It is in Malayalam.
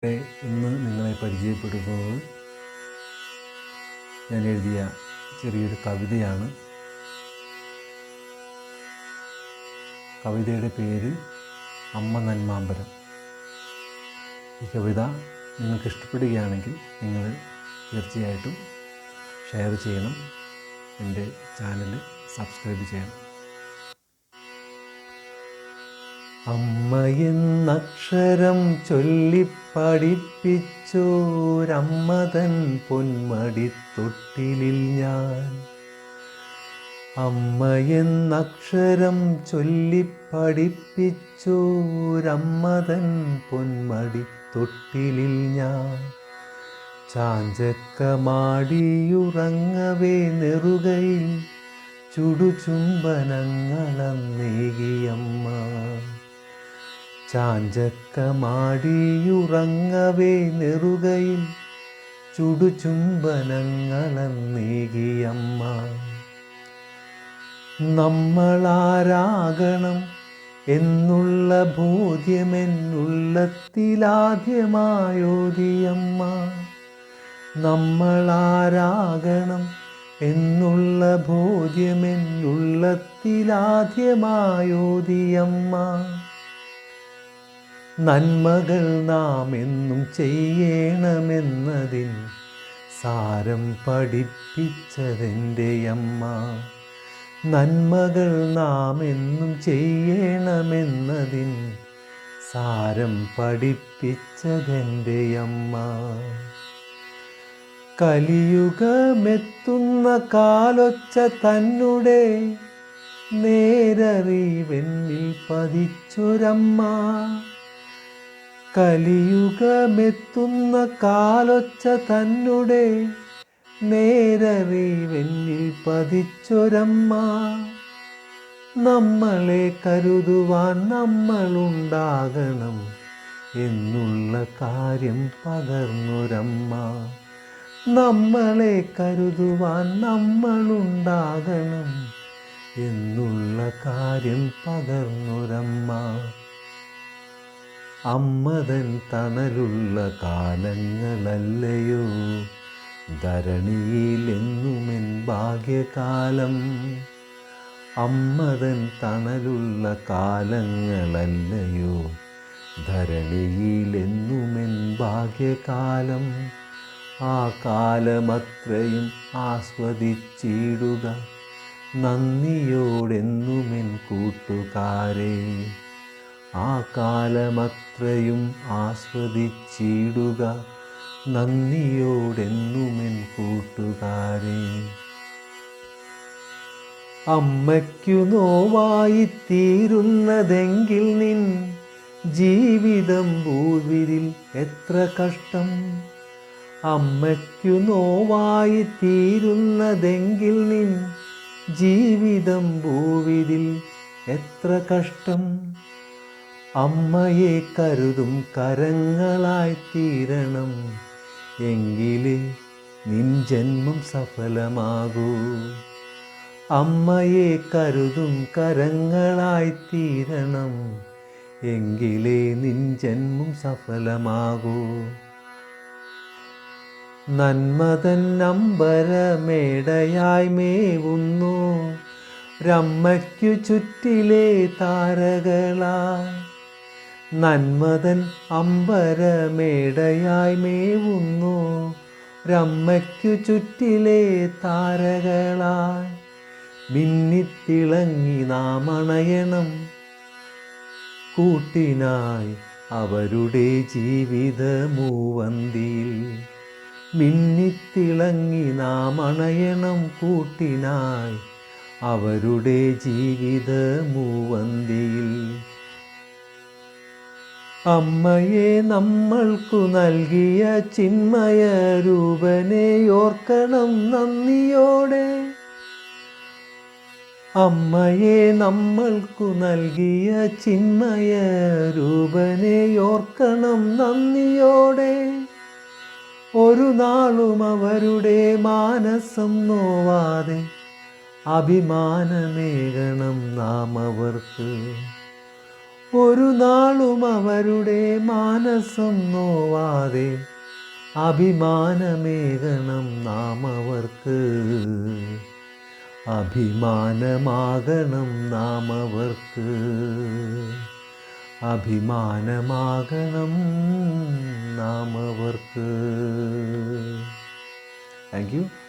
ഇന്ന് നിങ്ങളെ പരിചയപ്പെടുത്തുന്നത് ഞാൻ എഴുതിയ ചെറിയൊരു കവിതയാണ്. കവിതയുടെ പേര് അമ്മ നന്മാമ്പരം. ഈ കവിത നിങ്ങൾക്ക് ഇഷ്ടപ്പെടുകയാണെങ്കിൽ നിങ്ങൾ തീർച്ചയായിട്ടും ഷെയർ ചെയ്യണം, എൻ്റെ ചാനൽ സബ്സ്ക്രൈബ് ചെയ്യണം. അമ്മയെന്നക്ഷരം ചൊല്ലിപ്പഠിപ്പിച്ചോരമ്മതൻ പൊന്മടിത്തൊട്ടിലിൽ ഞാൻ. അമ്മയെന്നക്ഷരം ചൊല്ലിപ്പഠിപ്പിച്ചോരമ്മതൻ പൊന്മടിത്തൊട്ടിലിൽ ഞാൻ. ചാഞ്ചക്കമാടിയുറങ്ങവേ നെറുകയിൽ ചുടുചുംബനങ്ങളന്നേകിയമ്മ. ചാഞ്ചക്കമാടിയുറങ്ങവേ നെറുകയിൽ ചുടുചുംബനങ്ങളന്നേകിയമ്മ. നമ്മളാരാകണം എന്നുള്ള ബോധ്യമെന്നുള്ളത്തിലാദ്യമായോദിയമ്മ. നമ്മളാരാകണം എന്നുള്ള ബോധ്യമെന്നുള്ളത്തിലാദ്യമായോദിയമ്മ. നന്മകൾ നാം എന്നും ചെയ്യണമെന്നതിൻ സാരം പഠിപ്പിച്ചതെൻ്റെ അമ്മ. നന്മകൾ നാം എന്നും ചെയ്യണമെന്നതിൻ സാരം പഠിപ്പിച്ചതെൻ്റെ അമ്മ. കലിയുഗമെത്തുന്ന കാലൊച്ച തന്നെ നേരറിവെന്നിൽ പതിച്ചൊരമ്മ. കലിയുഗമെത്തുന്ന കാലൊച്ച തന്നെ നേരറിവെന്നിൽ പതിച്ചൊരമ്മ. നമ്മളെ കരുതുവാൻ നമ്മളുണ്ടാകണം എന്നുള്ള കാര്യം പകർന്നൊരമ്മ. നമ്മളെ കരുതുവാൻ നമ്മളുണ്ടാകണം എന്നുള്ള കാര്യം പകർന്നൊരമ്മ. അമ്മതൻ തണലുള്ള കാലങ്ങളല്ലയോ ധരണിയിലെന്നുമെൻ ഭാഗ്യകാലം. അമ്മതൻ തണലുള്ള കാലങ്ങളല്ലയോ ധരണിയിലെന്നുമെൻ ഭാഗ്യകാലം. ആ കാലമത്രയും ആസ്വദിച്ചിടുക നന്ദിയോടെന്നുമെൻ കൂട്ടുകാരെ. ആ കാലമത്രയും ആസ്വദിച്ചിടുക നന്ദിയോടെന്നുമെൻ കൂട്ടുകാരെ. അമ്മയ്ക്കു നോവായിത്തീരുന്നതെങ്കിൽ നിൻ ജീവിതം ഭൂവിരിൽ എത്ര കഷ്ടം. അമ്മയ്ക്കു നോവായിത്തീരുന്നതെങ്കിൽ നിൻ ജീവിതം ഭൂവിരിൽ എത്ര കഷ്ടം. അമ്മയെ കരുതും കരങ്ങളായിത്തീരണം എങ്കിലേ നിൻ ജന്മം സഫലമാകൂ. അമ്മയെ കരുതും കരങ്ങളായിത്തീരണം എങ്കിലേ നിൻ ജന്മം സഫലമാകൂ. നന്മതൻ അമ്പരമേടയായി മേവുന്നു രമ്മയ്ക്കു ചുറ്റിലെ താരകളായി. നന്മതൻ അമ്പരമേടയായി മേവുന്നു രമ്മയ്ക്കു ചുറ്റിലെ താരകളായി. മിന്നിത്തിളങ്ങി നാം അണയണം കൂട്ടിനായി അവരുടെ ജീവിത മൂവന്തിയിൽ. മിന്നിത്തിളങ്ങി നാം അണയണം കൂട്ടിനായി അവരുടെ ജീവിത മൂവന്തിയിൽ. അമ്മയെ നമ്മൾക്കു നൽകിയ ചിന്മയ രൂപനെ ഓർക്കണം നന്ദിയോടെ. അമ്മയെ നമ്മൾക്കു നൽകിയ ചിന്മയ രൂപനെ ഓർക്കണം നന്ദിയോടെ. ഒരു നാളും അവരുടെ മാനസം നോവാതെ അഭിമാനമേകണം നാം അവർക്ക്. ഒരു നാളും അവരുടെ മാനസം നോവാതെ അഭിമാനമേകണം നാം അവർക്ക്, അഭിമാനമാകണം നാം അവർക്ക്, അഭിമാനമാകണം നാം അവർക്ക്. Thank you.